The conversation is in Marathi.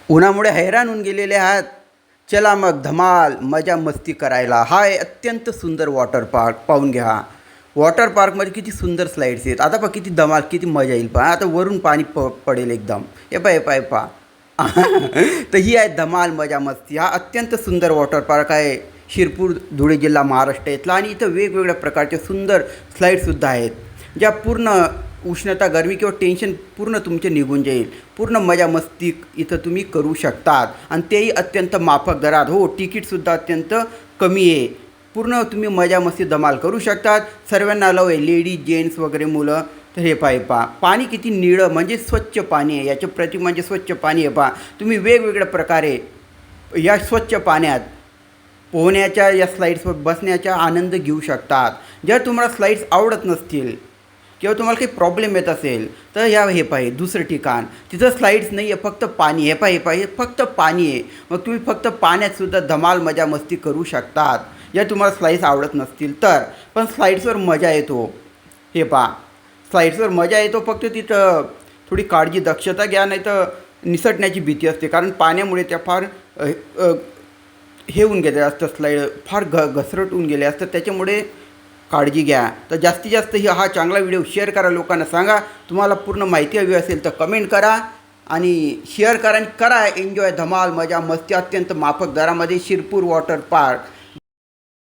उन्हामुळे हैराण होऊन गेलेले आहात. चला मग धमाल मजा मस्ती करायला. हा आहे अत्यंत सुंदर वॉटर पार्क. पाहून घ्या. वॉटर पार्कमध्ये किती सुंदर स्लाईड्स आहेत. आता पहा किती धमाल, किती मजा येईल. पहा आता वरून पाणी पडेल एकदम. हे पहा तर ही आहे धमाल मजा मस्ती. हा अत्यंत सुंदर वॉटर पार्क आहे शिरपूर, धुळे जिल्हा, महाराष्ट्र येथला. आणि इथं वेगवेगळ्या प्रकारचे सुंदर स्लाईडसुद्धा आहेत, ज्या पूर्ण उष्णता, गरमी किंवा टेन्शन पूर्ण तुमचे निघून जाईल. पूर्ण मजा मस्ती इथं तुम्ही करू शकतात, आणि तेही अत्यंत माफक दरात. हो, तिकीटसुद्धा अत्यंत कमी आहे. पूर्ण तुम्ही मजा मस्ती धमाल करू शकतात. सर्वांना अलाव आहे, लेडीज, जेंट्स वगैरे, मुलं. तर हे पहा पाणी किती निळं, म्हणजे स्वच्छ पाणी आहे. याचे प्रतीक म्हणजे स्वच्छ पाणी आहे. पहा तुम्ही वेगवेगळ्या प्रकारे या स्वच्छ पाण्यात पोहण्याच्या, या स्लाईड्सवर बसण्याचा आनंद घेऊ शकतात. जर तुम्हाला स्लाईड्स आवडत नसतील किंवा तुम्हाला काही प्रॉब्लेम येत असेल तर हे पाहिजे दुसरं ठिकाण. तिथं स्लाईड्स नाही आहे, फक्त पाणी. हे पाहिजे फक्त पाणी आहे. मग तुम्ही फक्त पाण्यातसुद्धा धमाल मजा मस्ती करू शकतात, जर तुम्हाला स्लाईड्स आवडत नसतील तर. पण स्लाईड्सवर मजा येतो. हे पहा, स्लाईड्सवर मजा येतो. फक्त तिथं थोडी काळजी, दक्षता घ्या, नाही तर निसटण्याची भीती असते. कारण पाण्यामुळे त्या फार हे होऊन गेले असतं, स्लाईड फार घसरट होऊन गेले असतं. त्याच्यामुळे काळजी घ्या. तर जास्तीत जास्त हा चांगला व्हिडिओ शेअर करा, लोकांना सांगा. तुम्हाला पूर्ण माहिती हवी असेल तर कमेंट करा आणि शेअर करा, आणि करा एन्जॉय, धमाल मजा मस्ती अत्यंत माफक दरामध्ये शिरपूर वॉटर पार्क.